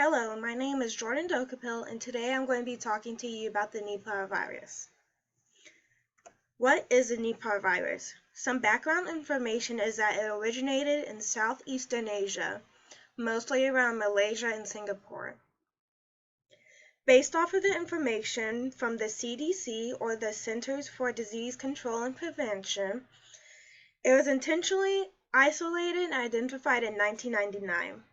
Hello, my name is Jordan Dokapil, and today I'm going to be talking to you about the Nipah virus. What is the Nipah virus? Some background information is that it originated in Southeastern Asia, mostly around Malaysia and Singapore. Based off of the information from the CDC, or the Centers for Disease Control and Prevention, it was intentionally isolated and identified in 1999.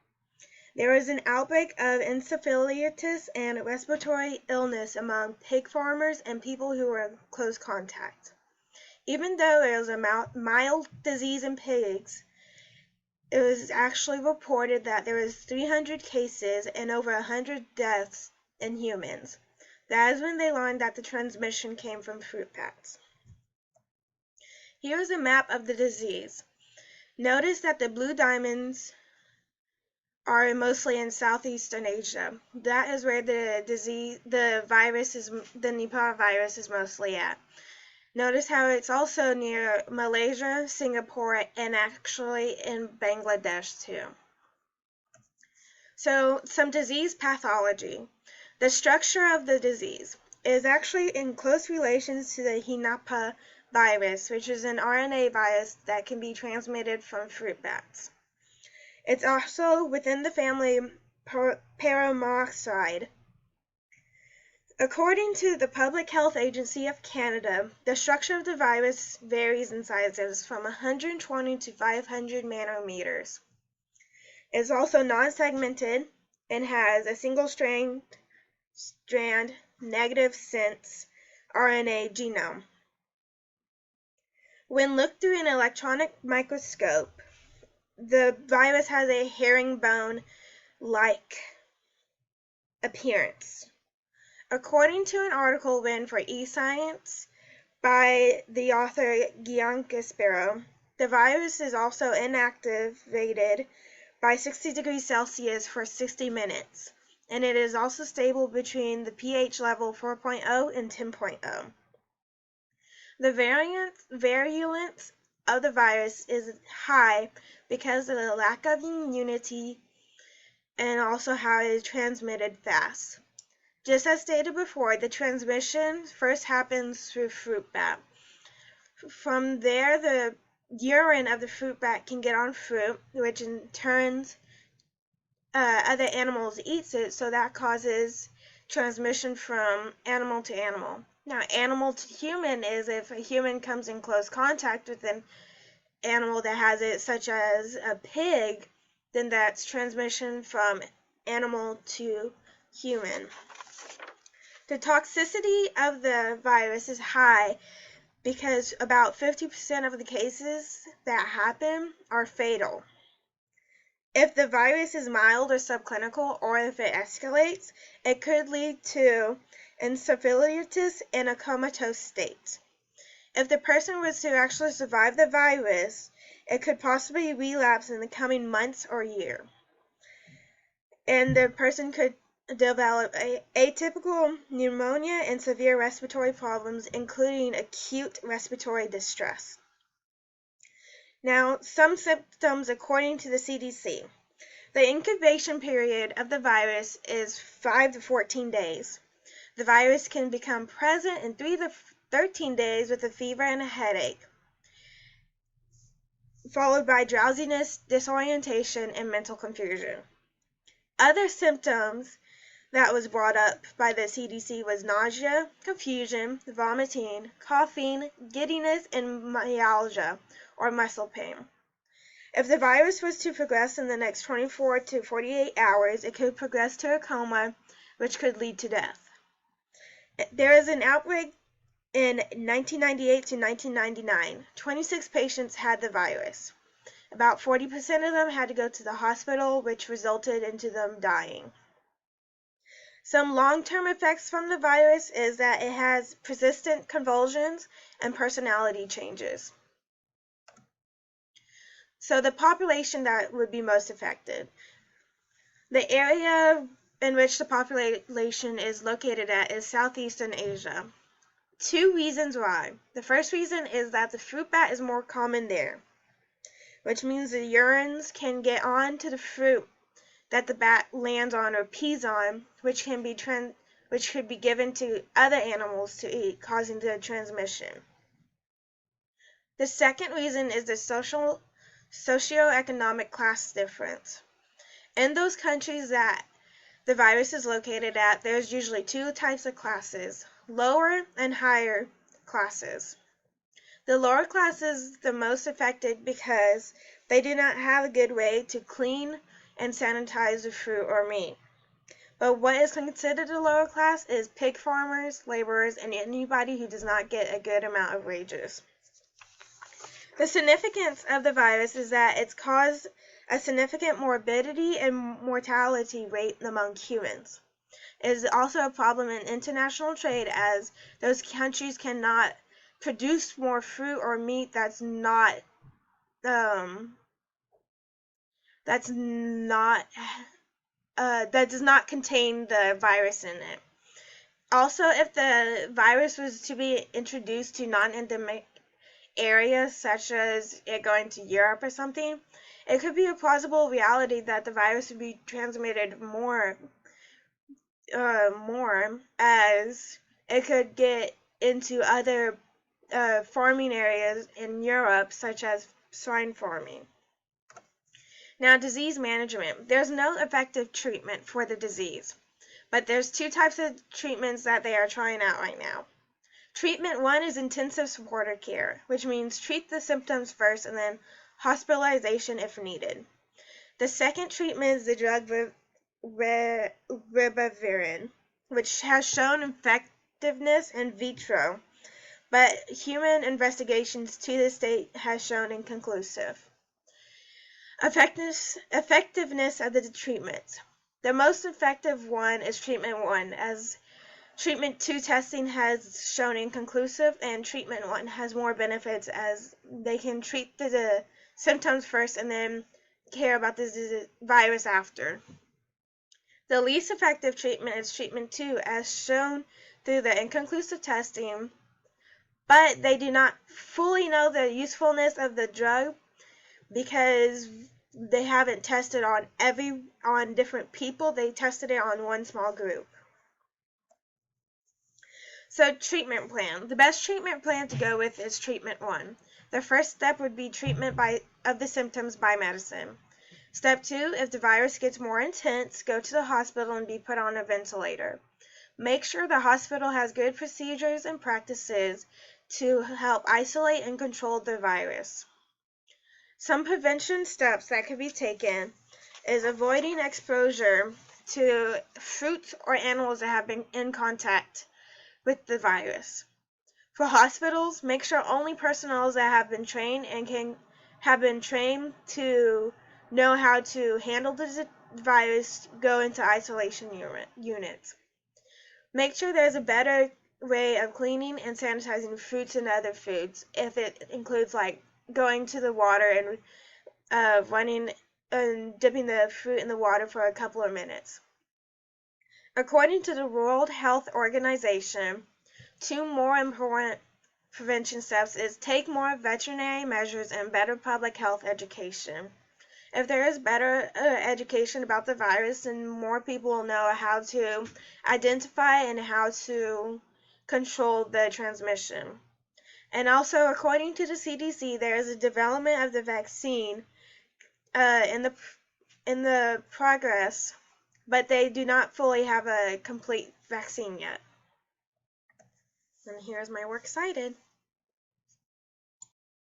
There was an outbreak of encephalitis and respiratory illness among pig farmers and people who were in close contact. Even though it was a mild disease in pigs, it was actually reported that there was 300 cases and over 100 deaths in humans. That is when they learned that the transmission came from fruit bats. Here is a map of the disease. Notice that the blue diamonds are mostly in Southeastern Asia. That is where the Nipah virus is mostly at. Notice how it's also near Malaysia, Singapore, and actually in Bangladesh too. So, some disease pathology. The structure of the disease is actually in close relation to the Nipah virus, which is an RNA virus that can be transmitted from fruit bats. It's also within the family Paramoxide. According to the Public Health Agency of Canada, the structure of the virus varies in sizes from 120 to 500 nanometers. It's also non-segmented and has a single strand negative sense RNA genome. When looked through an electron microscope, the virus has a herringbone-like appearance. According to an article written for eScience by the author Giancaspero, the virus is also inactivated by 60 degrees Celsius for 60 minutes, and it is also stable between the pH level 4.0 and 10.0. The virulence of the virus is high because of the lack of immunity and also how it is transmitted fast. Just as stated before, the transmission first happens through fruit bat. From there, the urine of the fruit bat can get on fruit, which in turn other animals eats it, so that causes transmission from animal to animal. Now, animal to human is if a human comes in close contact with an animal that has it, such as a pig, then that's transmission from animal to human. The toxicity of the virus is high because about 50% of the cases that happen are fatal. If the virus is mild or subclinical, or if it escalates, it could lead to encephalitis in a comatose state. If the person was to actually survive the virus, it could possibly relapse in the coming months or year. And the person could develop atypical pneumonia and severe respiratory problems, including acute respiratory distress. Now, some symptoms according to the CDC. The incubation period of the virus is 5 to 14 days. The virus can become present in 3 to 13 days with a fever and a headache, followed by drowsiness, disorientation, and mental confusion. Other symptoms that was brought up by the CDC was nausea, confusion, vomiting, coughing, giddiness, and myalgia, or muscle pain. If the virus was to progress in the next 24 to 48 hours, it could progress to a coma, which could lead to death. There is an outbreak in 1998 to 1999. 26 patients had the virus. About 40% of them had to go to the hospital, which resulted into them dying. Some long-term effects from the virus is that it has persistent convulsions and personality changes. So the population that would be most affected. The area in which the population is located at is Southeastern Asia. Two reasons why. The first reason is that the fruit bat is more common there, which means the urines can get on to the fruit that the bat lands on or pees on, which could be given to other animals to eat, causing the transmission. The second reason is the socioeconomic class difference. In those countries that the virus is located at, there's usually two types of classes: lower and higher classes. The lower class is the most affected because they do not have a good way to clean and sanitize the fruit or meat. But what is considered a lower class is pig farmers, laborers, and anybody who does not get a good amount of wages. The significance of the virus is that it's caused a significant morbidity and mortality rate among humans. It is also a problem in international trade, as those countries cannot produce more fruit or meat that does not contain the virus in it. Also, if the virus was to be introduced to non-endemic areas, such as it going to Europe or something, it could be a plausible reality that the virus would be transmitted more as it could get into other farming areas in Europe, such as swine farming. Now, disease management. There's no effective treatment for the disease, but there's two types of treatments that they are trying out right now. Treatment 1 is intensive supportive care, which means treat the symptoms first and then hospitalization if needed. The second treatment is the drug ribavirin, which has shown effectiveness in vitro, but human investigations to this date has shown inconclusive. Effectiveness of the treatments. The most effective one is treatment 1, as treatment 2 testing has shown inconclusive, and treatment 1 has more benefits as they can treat the symptoms first and then care about the virus after. The least effective treatment is treatment 2, as shown through the inconclusive testing, but they do not fully know the usefulness of the drug because they haven't tested on different people. They tested it on one small group. So, treatment plan. The best treatment plan to go with is treatment 1. The first step would be treatment of the symptoms by medicine. Step 2, if the virus gets more intense, go to the hospital and be put on a ventilator. Make sure the hospital has good procedures and practices to help isolate and control the virus. Some prevention steps that could be taken is avoiding exposure to fruits or animals that have been in contact with the virus. For hospitals, make sure only personnel that have been trained to know how to handle the virus go into isolation units. Make sure there's a better way of cleaning and sanitizing fruits and other foods, if it includes like going to the water and running and dipping the fruit in the water for a couple of minutes. According to the World Health Organization, 2 more important prevention steps is take more veterinary measures and better public health education. If there is better education about the virus, then more people will know how to identify and how to control the transmission. And also, according to the CDC, there is a development of the vaccine in the progress, but they do not fully have a complete vaccine yet. And here's my works cited.